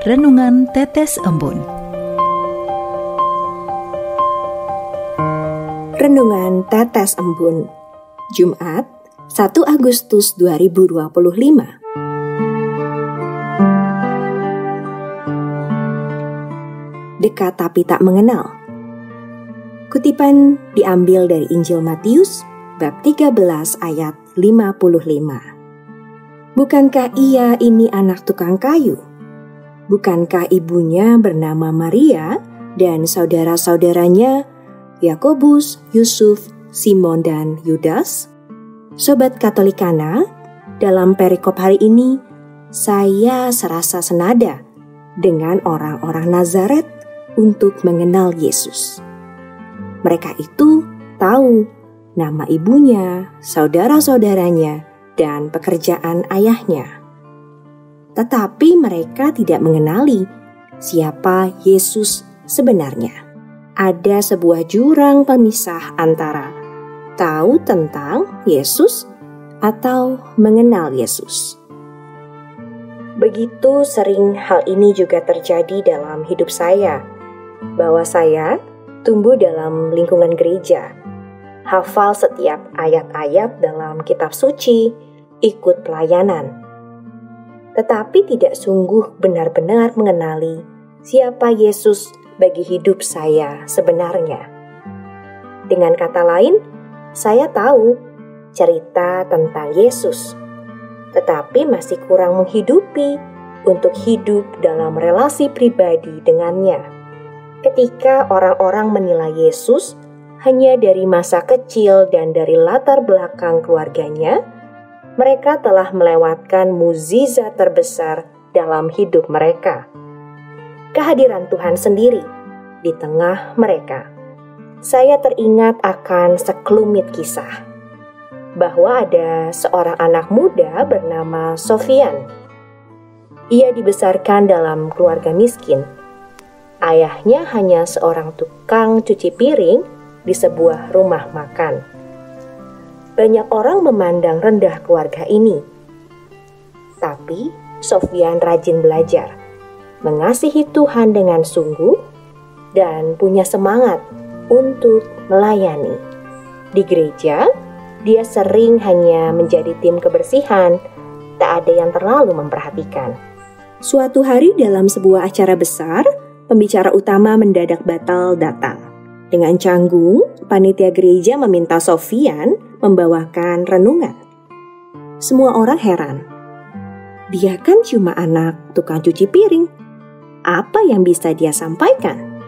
Renungan Tetes Embun. Renungan Tetes Embun, Jumat 1 Agustus 2025. Dekat tapi tak mengenal. Kutipan diambil dari Injil Matius bab 13 ayat 55. Bukankah ia ini anak tukang kayu? Bukankah ibunya bernama Maria dan saudara-saudaranya Yakobus, Yusuf, Simon, dan Yudas? Sobat Katolikana, dalam perikop hari ini saya serasa senada dengan orang-orang Nazaret untuk mengenal Yesus. Mereka itu tahu nama ibunya, saudara-saudaranya, dan pekerjaan ayahnya. Tetapi mereka tidak mengenali siapa Yesus sebenarnya. Ada sebuah jurang pemisah antara tahu tentang Yesus atau mengenal Yesus. Begitu sering hal ini juga terjadi dalam hidup saya, bahwa saya tumbuh dalam lingkungan gereja, hafal setiap ayat-ayat dalam kitab suci, ikut pelayanan. Tetapi tidak sungguh benar-benar mengenali siapa Yesus bagi hidup saya sebenarnya. Dengan kata lain, saya tahu cerita tentang Yesus, tetapi masih kurang menghidupi untuk hidup dalam relasi pribadi dengannya. Ketika orang-orang menilai Yesus hanya dari masa kecil dan dari latar belakang keluarganya, mereka telah melewatkan mukjizat terbesar dalam hidup mereka. Kehadiran Tuhan sendiri di tengah mereka. Saya teringat akan sekelumit kisah, bahwa ada seorang anak muda bernama Sofyan. Ia dibesarkan dalam keluarga miskin. Ayahnya hanya seorang tukang cuci piring di sebuah rumah makan. Banyak orang memandang rendah keluarga ini. Tapi Sofyan rajin belajar, mengasihi Tuhan dengan sungguh, dan punya semangat untuk melayani. Di gereja, dia sering hanya menjadi tim kebersihan, tak ada yang terlalu memperhatikan. Suatu hari dalam sebuah acara besar, pembicara utama mendadak batal datang. Dengan canggung, panitia gereja meminta Sofyan membawakan renungan. Semua orang heran. Dia kan cuma anak tukang cuci piring. Apa yang bisa dia sampaikan?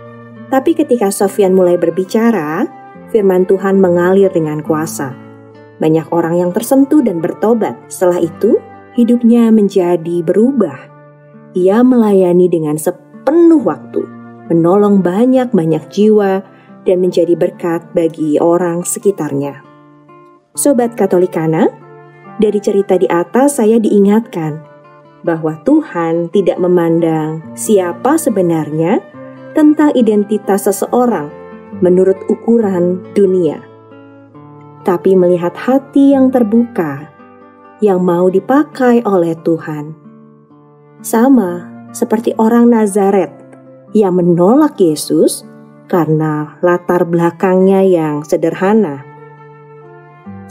Tapi ketika Sofyan mulai berbicara, firman Tuhan mengalir dengan kuasa. Banyak orang yang tersentuh dan bertobat. Setelah itu, hidupnya menjadi berubah. Ia melayani dengan sepenuh waktu, menolong banyak-banyak jiwa, dan menjadi berkat bagi orang sekitarnya. Sobat Katolikana, dari cerita di atas saya diingatkan bahwa Tuhan tidak memandang siapa sebenarnya tentang identitas seseorang menurut ukuran dunia, tapi melihat hati yang terbuka, yang mau dipakai oleh Tuhan. Sama seperti orang Nazaret yang menolak Yesus karena latar belakangnya yang sederhana.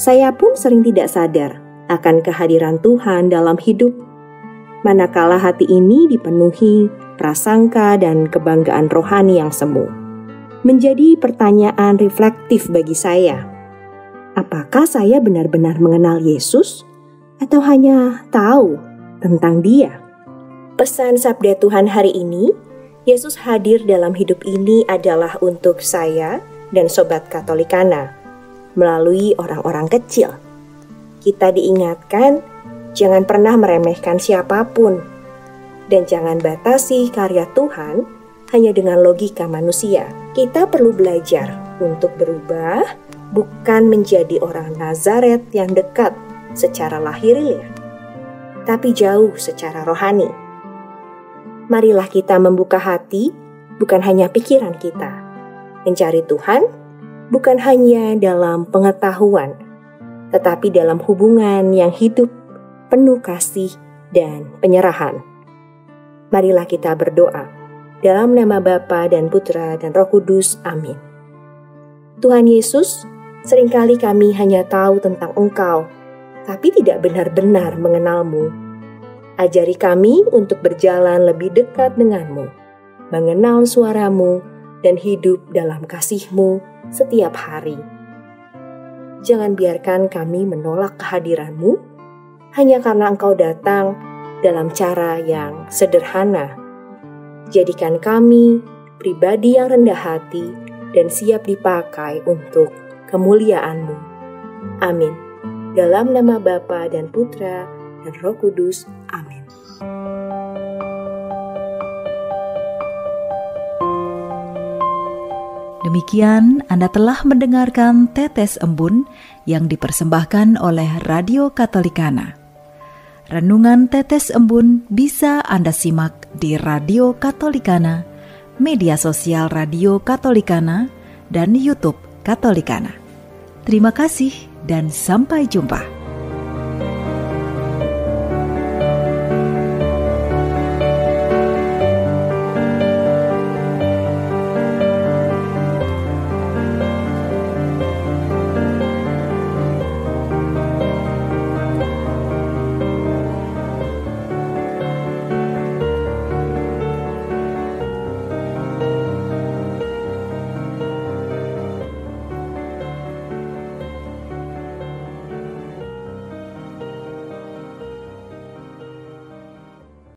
Saya pun sering tidak sadar akan kehadiran Tuhan dalam hidup, manakala hati ini dipenuhi prasangka dan kebanggaan rohani yang semu. Menjadi pertanyaan reflektif bagi saya. Apakah saya benar-benar mengenal Yesus atau hanya tahu tentang Dia? Pesan Sabda Tuhan hari ini, Yesus hadir dalam hidup ini adalah untuk saya dan Sobat Katolikana melalui orang-orang kecil. Kita diingatkan jangan pernah meremehkan siapapun dan jangan batasi karya Tuhan hanya dengan logika manusia. Kita perlu belajar untuk berubah, bukan menjadi orang Nazaret yang dekat secara lahiriah, tapi jauh secara rohani. Marilah kita membuka hati, bukan hanya pikiran kita. Mencari Tuhan, bukan hanya dalam pengetahuan, tetapi dalam hubungan yang hidup, penuh kasih dan penyerahan. Marilah kita berdoa. Dalam nama Bapa dan Putra dan Roh Kudus. Amin. Tuhan Yesus, seringkali kami hanya tahu tentang Engkau, tapi tidak benar-benar mengenal-Mu. Ajari kami untuk berjalan lebih dekat denganmu, mengenal suaramu, dan hidup dalam kasih-Mu setiap hari. Jangan biarkan kami menolak kehadiran-Mu hanya karena Engkau datang dalam cara yang sederhana. Jadikan kami pribadi yang rendah hati dan siap dipakai untuk kemuliaan-Mu. Amin. Dalam nama Bapa dan Putra dan Roh Kudus. Amin. Demikian Anda telah mendengarkan Tetes Embun yang dipersembahkan oleh Radio Katolikana. Renungan Tetes Embun bisa Anda simak di Radio Katolikana, media sosial Radio Katolikana, dan YouTube Katolikana. Terima kasih dan sampai jumpa.